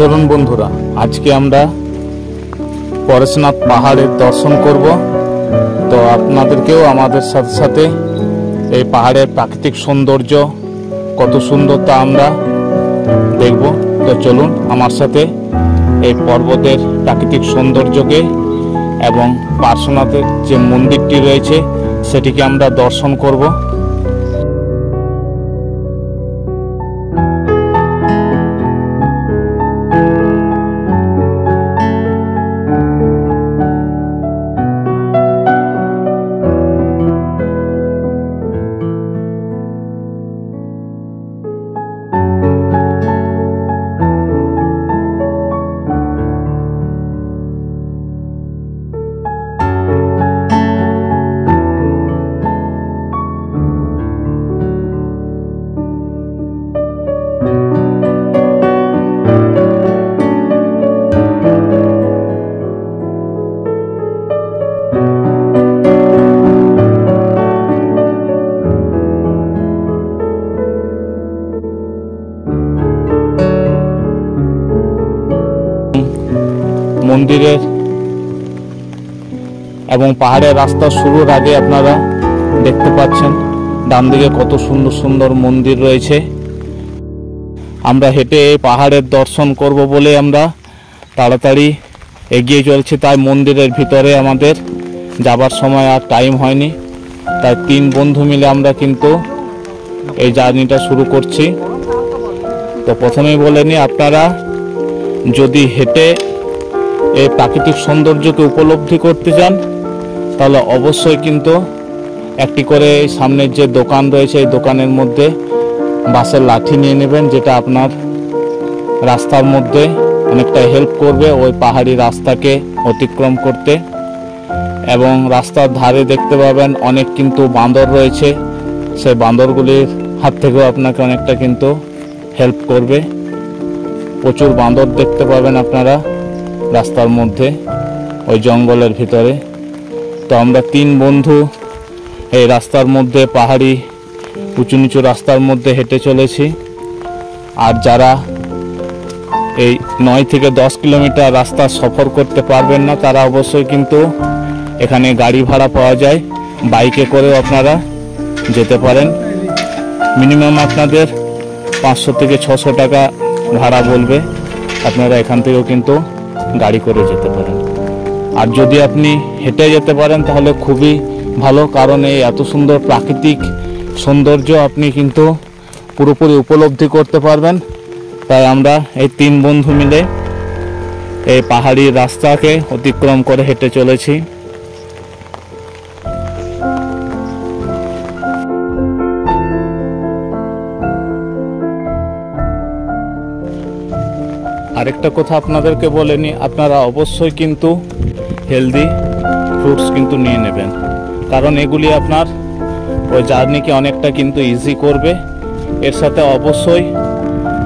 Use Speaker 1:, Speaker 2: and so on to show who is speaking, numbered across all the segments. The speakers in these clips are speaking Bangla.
Speaker 1: চলুন বন্ধুরা, আজকে আমরা পরেশনাথ পাহাড়ের দর্শন করব। তো আপনাদেরকেও আমাদের সাথে সাথে এই পাহাড়ের প্রাকৃতিক সৌন্দর্য কত সুন্দর তা আমরা দেখব। তো চলুন আমার সাথে এই পর্বতের প্রাকৃতিক সৌন্দর্যকে এবং পার্শ্বনাথের যে মন্দিরটি রয়েছে সেটিকে আমরা দর্শন করব। মন্দিরের এবং পাহাড়ের রাস্তা শুরুর আগে আপনারা দেখতে পাচ্ছেন ডান দিকে কত সুন্দর সুন্দর মন্দির রয়েছে। আমরা হেঁটে এই পাহাড়ের দর্শন করব বলে আমরা তাড়াতাড়ি এগিয়ে চলছি, তাই মন্দিরের ভিতরে আমাদের যাবার সময় আর টাইম হয়নি। তাই তিন বন্ধু মিলে আমরা কিন্তু এই জার্নিটা শুরু করছি। তো প্রথমেই বলে নিই, আপনারা যদি হেঁটে এই প্রাকৃতিক সৌন্দর্যকে উপলব্ধি করতে চান তাহলে অবশ্যই কিন্তু একটি করে সামনের যে দোকান রয়েছে এই দোকানের মধ্যে বাঁশের লাঠি নিয়ে নেবেন, যেটা আপনার রাস্তার মধ্যে অনেকটা হেল্প করবে ওই পাহাড়ি রাস্তাকে অতিক্রম করতে। এবং রাস্তার ধারে দেখতে পাবেন অনেক কিন্তু বাঁদর রয়েছে, সেই বাঁদরগুলির হাত থেকেও আপনাকে অনেকটা কিন্তু হেল্প করবে। প্রচুর বাঁদর দেখতে পাবেন আপনারা রাস্তার মধ্যে ওই জঙ্গলের ভিতরে। তো আমরা তিন বন্ধু এই রাস্তার মধ্যে পাহাড়ি উঁচু নিচু রাস্তার মধ্যে হেঁটে চলেছি। আর যারা এই 9 থেকে 10 কিলোমিটার রাস্তা সফর করতে পারবেন না তারা অবশ্যই কিন্তু এখানে গাড়ি ভাড়া পাওয়া যায়, বাইকে করেও আপনারা যেতে পারেন। মিনিমাম আপনাদের 500 থেকে 600 টাকা ভাড়া বলবে, আপনারা এখান থেকেও কিন্তু গাড়ি করে যেতে পারেন। আর যদি আপনি হেঁটে যেতে পারেন তাহলে খুবই ভালো, কারণ এই এত সুন্দর প্রাকৃতিক সৌন্দর্য আপনি কিন্তু পুরোপুরি উপলব্ধি করতে পারবেন। তাই আমরা এই তিন বন্ধু মিলে এই পাহাড়ি রাস্তাকে অতিক্রম করে হেঁটে চলেছি। আরেকটা কথা আপনাদেরকে বলে নিই, আপনারা অবশ্যই কিন্তু হেলদি ফ্রুটস কিন্তু নিয়ে নেবেন, কারণ এগুলি আপনার ওই জার্নিকে অনেকটা কিন্তু ইজি করবে। এর সাথে অবশ্যই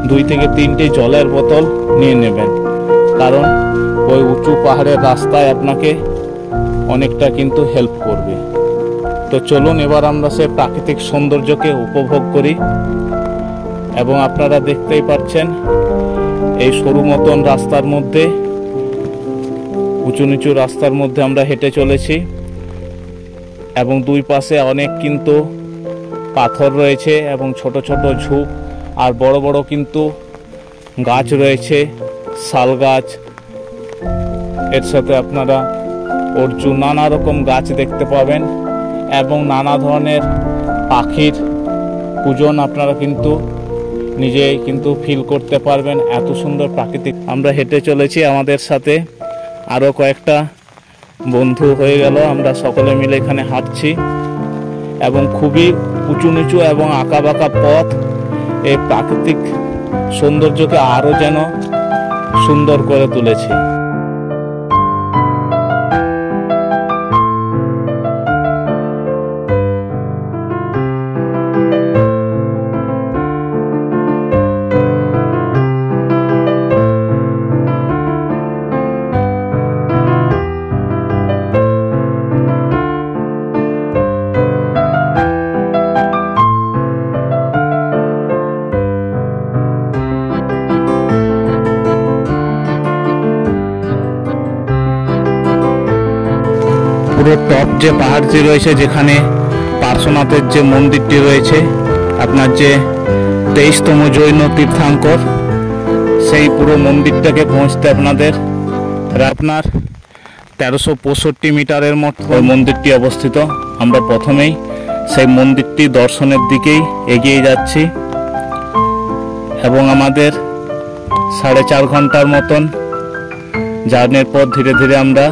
Speaker 1: 2 থেকে 3টে জলের বোতল নিয়ে নেবেন, কারণ ওই উঁচু পাহাড়ের রাস্তায় আপনাকে অনেকটা কিন্তু হেল্প করবে। তো চলুন এবার আমরা সে প্রাকৃতিক সৌন্দর্যকে উপভোগ করি। এবং আপনারা দেখতেই পাচ্ছেন এই সরু মতন রাস্তার মধ্যে উঁচু নিচু রাস্তার মধ্যে আমরা হেঁটে চলেছি এবং দুই পাশে অনেক কিন্তু পাথর রয়েছে এবং ছোট ছোট ঝোপ আর বড় বড় কিন্তু গাছ রয়েছে, শাল গাছ, এর সাথে আপনারা অর্জুন নানা রকম গাছ দেখতে পাবেন এবং নানা ধরনের পাখির পূজন আপনারা কিন্তু নিজেই কিন্তু ফিল করতে পারবেন। এত সুন্দর প্রাকৃতিক আমরা হেঁটে চলেছি, আমাদের সাথে আরও কয়েকটা বন্ধু হয়ে গেল, আমরা সকলে মিলে এখানে হাঁটছি এবং খুবই উঁচু নিচু এবং আঁকা বাঁকা পথ এই প্রাকৃতিক সৌন্দর্যকে আরও যেন সুন্দর করে তুলেছে। পুরো টপ যে পাহাড়টি রয়েছে, যেখানে পার্শ্বনাথের যে মন্দিরটি রয়েছে, আপনার যে 23তম জৈন তীর্থাঙ্কর, সেই পুরো মন্দিরটাকে পৌঁছতে আপনার 1365 মিটারের মতো ওই মন্দিরটি অবস্থিত। আমরা প্রথমেই সেই মন্দিরটি দর্শনের দিকেই এগিয়ে যাচ্ছি এবং আমাদের 4.5 ঘন্টার মতন জার্নির পর ধীরে ধীরে আমরা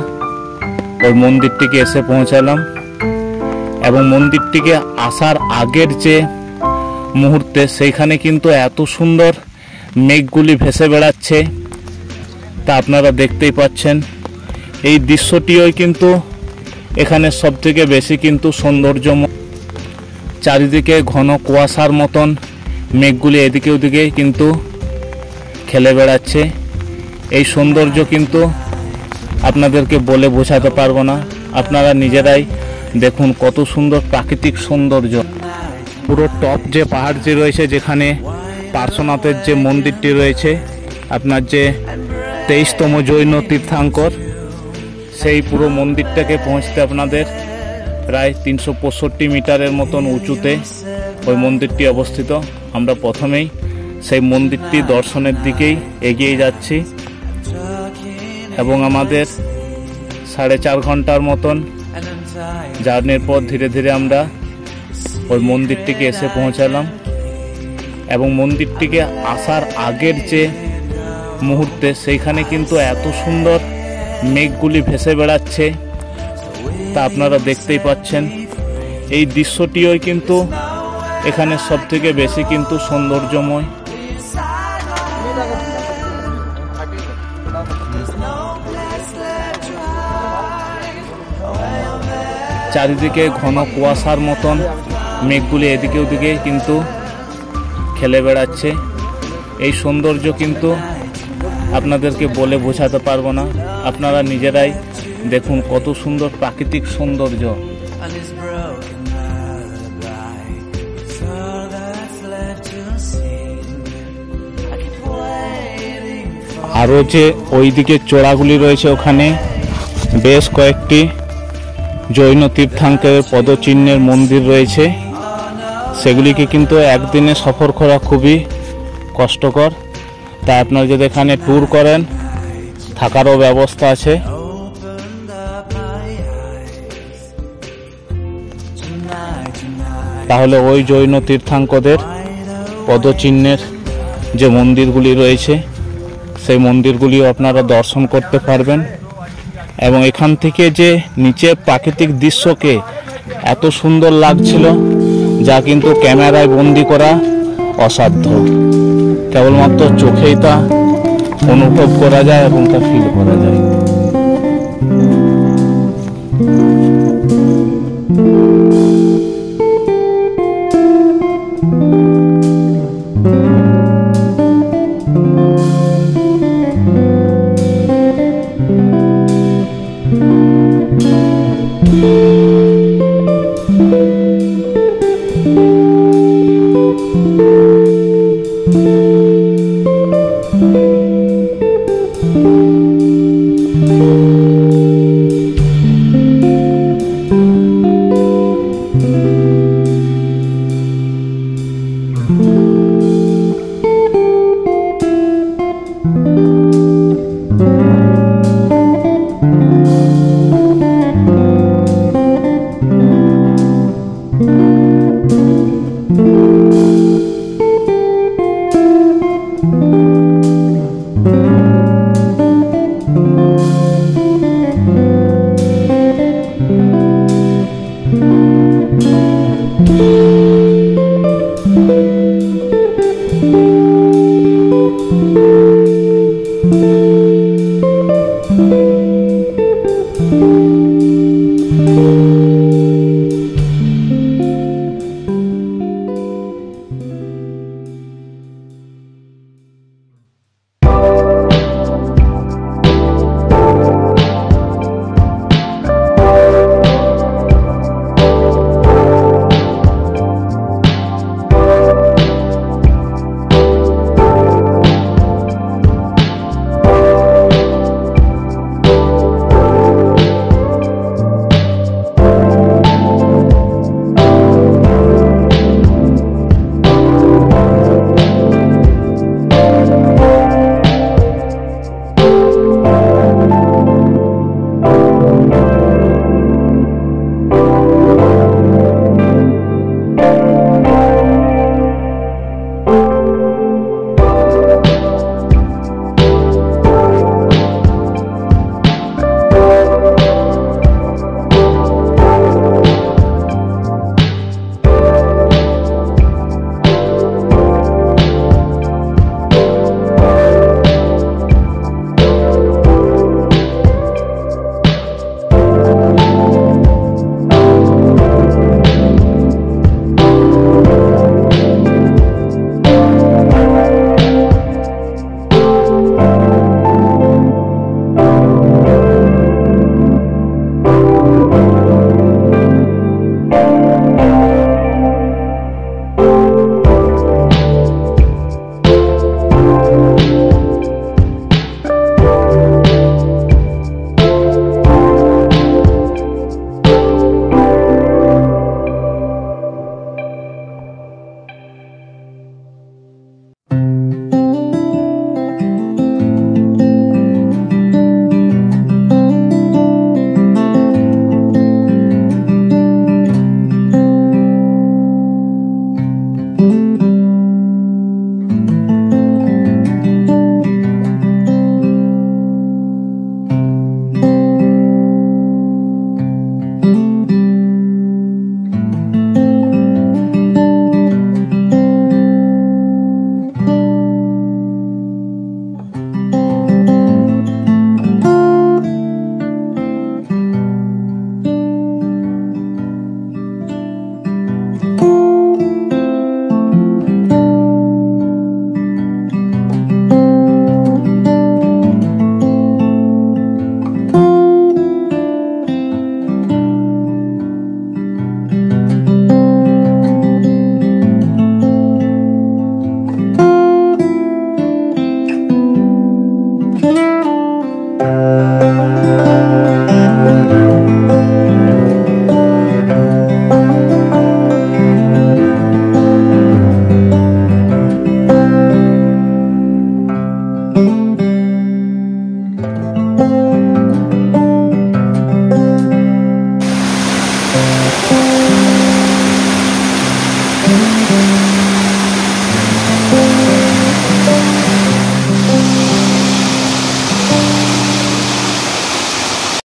Speaker 1: ওই মন্দিরটিকে এসে পৌঁছালাম। এবং মন্দিরটিকে আসার আগের যে মুহূর্তে, সেইখানে কিন্তু এত সুন্দর মেঘগুলি ভেসে বেড়াচ্ছে, তা আপনারা দেখতেই পাচ্ছেন। এই দৃশ্যটিও কিন্তু এখানে সবথেকে বেশি কিন্তু সৌন্দর্যময়। চারিদিকে ঘন কুয়াশার মতন মেঘগুলি এদিকে ওদিকে কিন্তু খেলে বেড়াচ্ছে। এই সৌন্দর্য কিন্তু আপনাদেরকে বলে বোঝাতে পারবো না, আপনারা নিজেরাই দেখুন কত সুন্দর প্রাকৃতিক সৌন্দর্য। পুরো টপ যে পাহাড়টি রয়েছে, যেখানে পার্শ্বনাথের যে মন্দিরটি রয়েছে, আপনার যে 23তম জৈন তীর্থাঙ্কর, সেই পুরো মন্দিরটাকে পৌঁছতে আপনাদের প্রায় 365 মিটারের মতন উঁচুতে ওই মন্দিরটি অবস্থিত। আমরা প্রথমেই সেই মন্দিরটি দর্শনের দিকেই এগিয়ে যাচ্ছি এবং আমাদের 4.5 ঘন্টার মতন জার্নির পর ধীরে ধীরে আমরা ওই মন্দিরটিকে এসে পৌঁছালাম। এবং মন্দিরটিকে আসার আগের যে মুহূর্তে, সেইখানে কিন্তু এত সুন্দর মেঘগুলি ভেসে বেড়াচ্ছে, তা আপনারা দেখতেই পাচ্ছেন। এই দৃশ্যটিও কিন্তু এখানে সবথেকে বেশি কিন্তু সৌন্দর্যময়। চারিদিকে ঘন কুয়াশার মতন মেঘগুলি এদিকে ওদিকে কিন্তু খেলে বেড়াচ্ছে। এই সৌন্দর্য কিন্তু আপনাদেরকে বলে বোঝাতে পারবো না, আপনারা নিজেরাই দেখুন কত সুন্দর প্রাকৃতিক সৌন্দর্য। আরও যে ওইদিকে চূড়াগুলি রয়েছে, ওখানে বেশ কয়েকটি জৈন তীর্থাঙ্করের পদচিহ্নের মন্দির রয়েছে। সেগুলিকে কিন্তু একদিনে সফর করা খুবই কষ্টকর, তাই আপনারা যদি এখানে ট্যুর করেন, থাকারও ব্যবস্থা আছে। তাহলে ওই জৈন তীর্থাঙ্করদের পদচিহ্নের যে মন্দিরগুলি রয়েছে, সেই মন্দিরগুলিও আপনারা দর্শন করতে পারবেন। এবং এখান থেকে যে নিচের প্রাকৃতিক দৃশ্যকে এত সুন্দর লাগছিল, যা কিন্তু ক্যামেরায় বন্দি করা অসাধ্য। কেবলমাত্র চোখেই তা অনুভব করা যায় এবং তা ফিল করা যায়।